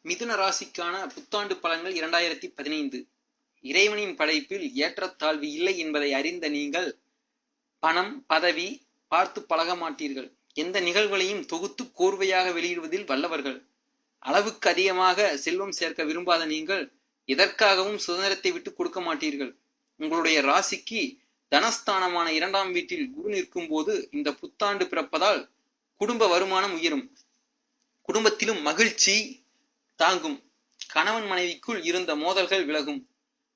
மிதுன ராசிக்கான புத்தாண்டு பலன்கள் 2015. இறைவனின் படைப்பில் ஏற்றத்தாழ்வு இல்லை என்பதை அறிந்த நீங்கள் பணம் பதவி பார்த்து பழக மாட்டீர்கள். எந்த நிகழ்வுகளையும் தொகுத்து கோர்வையாக வெளியிடுவதில் வல்லவர்கள். அளவுக்கு அதிகமாக செல்வம் சேர்க்க விரும்பாத நீங்கள் எதற்காகவும் சுதந்திரத்தை விட்டு கொடுக்க மாட்டீர்கள். உங்களுடைய ராசிக்கு தனஸ்தானமான 2ஆம் வீட்டில் குரு நிற்கும் போது இந்த புத்தாண்டு பிறப்பதால் குடும்ப வருமானம் உயரும். குடும்பத்திலும் மகிழ்ச்சி தாங்கும். கணவன் மனைவிக்குள் இருந்த மோதல்கள் விலகும்.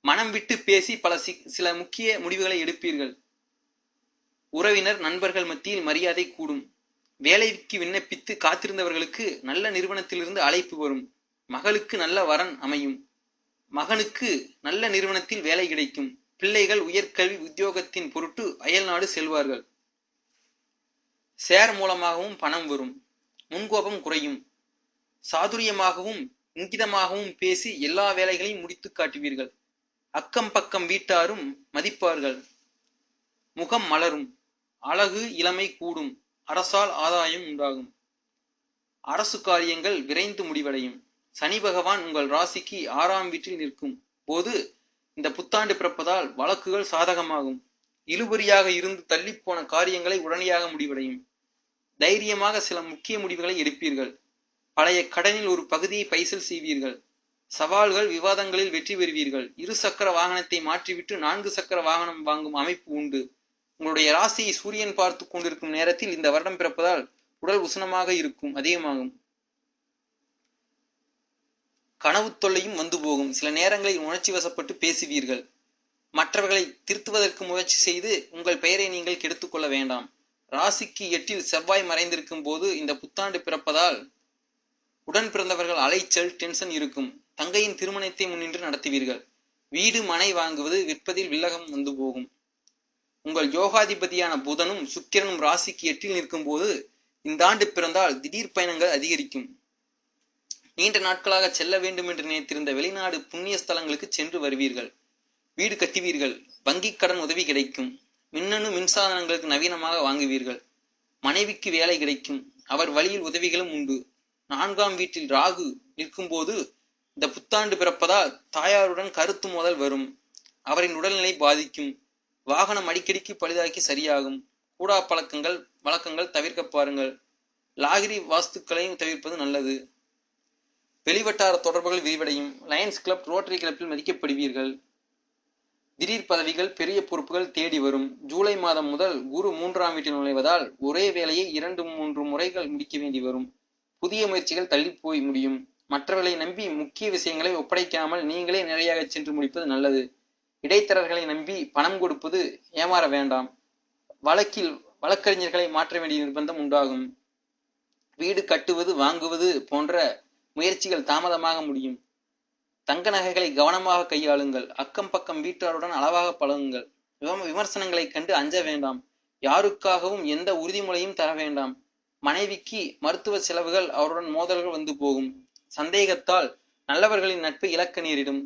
மனம் விட்டு பேசி சில முக்கிய முடிவுகளை எடுப்பீர்கள். உறவினர் நண்பர்கள் மத்தியில் மரியாதை கூடும். வேலைக்கு விண்ணப்பித்து காத்திருந்தவர்களுக்கு நல்ல நிறுவனத்திலிருந்து அழைப்பு வரும். மகளுக்கு நல்ல வரன் அமையும். மகனுக்கு நல்ல நிறுவனத்தில் வேலை கிடைக்கும். பிள்ளைகள் உயர்கல்வி உத்தியோகத்தின் பொருட்டு அயல்நாடு செல்வார்கள். ஷேர் மூலமாகவும் பணம் வரும். முன்கோபம் குறையும். சாதுரியமாகவும் இங்கிதமாகவும் பேசி எல்லா வேலைகளையும் முடித்து காட்டுவீர்கள். அக்கம் பக்கம் வீட்டாரும் மதிப்பார்கள். முகம் மலரும். அழகு இளமை கூடும். அரசால் ஆதாயம் உண்டாகும். அரசு காரியங்கள் விரைந்து முடிவடையும். சனி பகவான் உங்கள் ராசிக்கு 6ஆம் வீட்டில் நிற்கும் போது இந்த புத்தாண்டு பிறப்பதால் வழக்குகள் சாதகமாகும். இழுபறியாக இருந்து தள்ளிப்போன காரியங்களை உடனடியாக முடிவடையும். தைரியமாக சில முக்கிய முடிவுகளை எடுப்பீர்கள். பழைய கடனில் ஒரு பகுதியை பைசல் செய்வீர்கள். சவால்கள் விவாதங்களில் வெற்றி பெறுவீர்கள். 2 சக்கர வாகனத்தை மாற்றிவிட்டு 4 சக்கர வாகனம் வாங்கும் அமைப்பு உண்டு. உங்களுடைய ராசியை சூரியன் பார்த்து கொண்டிருக்கும் நேரத்தில் இந்த வருடம் பிறப்பதால் உடல் உஷ்ணமாக இருக்கும் அதிகமாகும். கனவு தொல்லையும் வந்து போகும். சில நேரங்களில் உணர்ச்சி வசப்பட்டு பேசுவீர்கள். மற்றவர்களை திருத்துவதற்கு முயற்சி செய்து உங்கள் பெயரை நீங்கள் கெடுத்துக் கொள்ள வேண்டாம். ராசிக்கு 8இல் செவ்வாய் மறைந்திருக்கும் போது இந்த புத்தாண்டு பிறப்பதால் உடன் பிறந்தவர்கள் அலைச்சல் டென்ஷன் இருக்கும். தங்கையின் திருமணத்தை முன்னின்று நடத்துவீர்கள். வீடு மனை வாங்குவது விற்பதில் வில்லகம் வந்து போகும். உங்கள் யோகாதிபதியான புதனும் சுக்கிரனும் ராசிக்கு 8இல் நிற்கும் போது இந்த ஆண்டு பிறந்தால் திடீர் பயணங்கள் அதிகரிக்கும். நீண்ட நாட்களாக செல்ல வேண்டும் என்று நினைத்திருந்த வெளிநாடு புண்ணிய ஸ்தலங்களுக்கு சென்று வருவீர்கள். வீடு கட்டுவீர்கள். வங்கி கடன் உதவி கிடைக்கும். மின்னணு மின்சாதனங்களுக்கு நவீனமாக வாங்குவீர்கள். மனைவிக்கு வேலை கிடைக்கும். அவர் வழியில் உதவிகளும் உண்டு. 4ஆம் வீட்டில் ராகு நிற்கும் போது இந்த புத்தாண்டு பிறப்பதால் தாயாருடன் கருத்து மோதல் வரும். அவரின் உடல்நிலை பாதிக்கும். வாகனம் அடிக்கடிக்கு பழுதாக்கி சரியாகும். கூடா வழக்கங்கள் தவிர்க்க பாருங்கள். லாகிரி வாஸ்துக்களையும் தவிர்ப்பது நல்லது. வெளிவட்டார தொடர்புகள் விரிவடையும். லயன்ஸ் கிளப் ரோட்டரி கிளப்பில் மதிக்கப்படுவீர்கள். திடீர் பதவிகள் பெரிய பொறுப்புகள் தேடி வரும். ஜூலை மாதம் முதல் குரு 3ஆம் வீட்டில் நுழைவதால் ஒரே வேலையை 2-3 முறைகள் முடிக்க வேண்டி வரும். புதிய முயற்சிகள் தள்ளி போய் முடியும். மற்றவர்களை நம்பி முக்கிய விஷயங்களை ஒப்படைக்காமல் நீங்களே நிறையாக சென்று முடிப்பது நல்லது. இடைத்தரகர்களை நம்பி பணம் கொடுப்பது ஏமாற வேண்டாம். வழக்கறிஞர்களை மாற்ற வேண்டிய நிர்பந்தம் உண்டாகும். வீடு கட்டுவது வாங்குவது போன்ற முயற்சிகள் தாமதமாக முடியும். தங்க நகைகளை கவனமாக கையாளுங்கள். அக்கம் பக்கம் வீட்டாருடன் அளவாக பழகுங்கள். விமர்சனங்களை கண்டு அஞ்ச வேண்டாம். யாருக்காகவும் எந்த உறுதிமொழியும் தர வேண்டாம். மனைவிக்கு மருத்துவ செலவுகள் அவருடன் மோதல்கள் வந்து போகும். சந்தேகத்தால் நல்லவர்களின் நட்பை இழக்க நேரிடும்.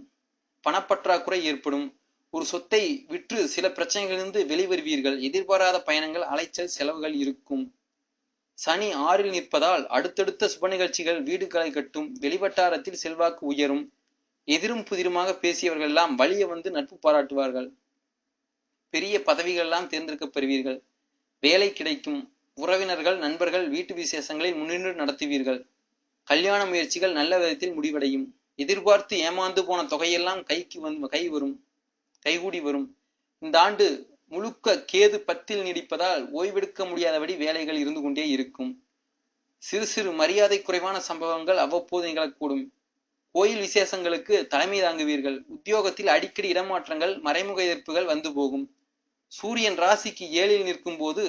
பணப்பற்றாக்குறை ஏற்படும். ஒரு சொத்தை விற்று சில பிரச்சனைகளிலிருந்து வெளிவருவீர்கள். எதிர்பாராத பயணங்கள் அலைச்சல் செலவுகள் இருக்கும். சனி 6இல் நிற்பதால் அடுத்தடுத்த சுப நிகழ்ச்சிகள் வீடுகளை கட்டும். வெளிவட்டாரத்தில் செல்வாக்கு உயரும். எதிரும் புதிருமாக பேசியவர்கள் எல்லாம் வலிய வந்து நட்பு பாராட்டுவார்கள். பெரிய பதவிகள் எல்லாம் தேர்ந்தெடுக்கப் பெறுவீர்கள். வேலை கிடைக்கும். உறவினர்கள் நண்பர்கள் வீட்டு விசேஷங்களில் முன்னின்று நடத்துவீர்கள். கல்யாண முயற்சிகள் நல்ல விதத்தில் முடிவடையும். எதிர்பார்த்து ஏமாந்து போன தொகையெல்லாம் கைகூடி வரும். இந்த ஆண்டு முழுக்க கேது 10இல் நீடிப்பதால் ஓய்வெடுக்க முடியாதபடி வேலைகள் இருந்து கொண்டே இருக்கும். சிறு சிறு மரியாதை குறைவான சம்பவங்கள் அவ்வப்போது நிகழக்கூடும். கோயில் விசேஷங்களுக்கு தலைமை தாங்குவீர்கள். உத்தியோகத்தில் அடிக்கடி இடமாற்றங்கள் மறைமுக எதிர்ப்புகள் வந்து போகும். சூரியன் ராசிக்கு 7இல் நிற்கும் போது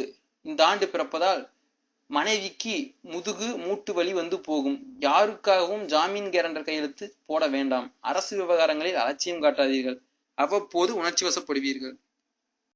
இந்த ஆண்டு பிறப்பதால் மனைவிக்கு முதுகு மூட்டு வலி வந்து போகும். யாருக்காகவும் ஜாமீன் கேரண்டர் கையெழுத்து போட வேண்டாம். அரசு விவகாரங்களில் அலட்சியம் காட்டாதீர்கள். அவ்வப்போது உணர்ச்சி வசப்படுவீர்கள்.